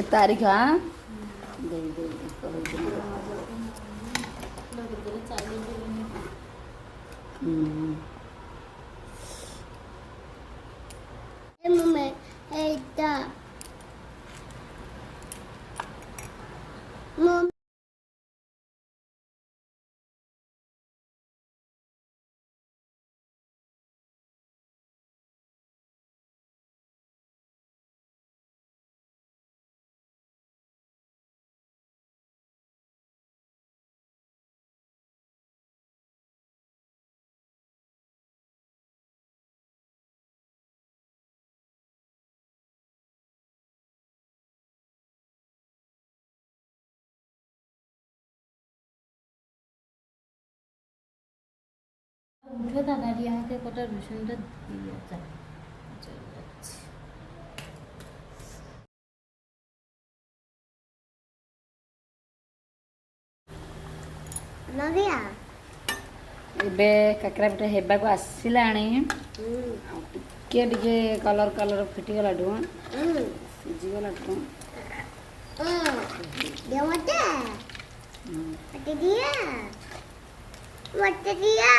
तारीख हाँ উঠে দাঁড়িয়ে হাতে কটা রসুনটা দিয়ে যায় চলে যাচ্ছে। नदिया ଏବେ କାକରା ପିଠା ହେବାକୁ ଆସିଲାଣି ଆଉ ଟିକେ ଟିକେ କଲର କଲର ଫିଟିଗଲାଠୁ ସିଝିଗଲାଠୁ ମତେ ଦିଆ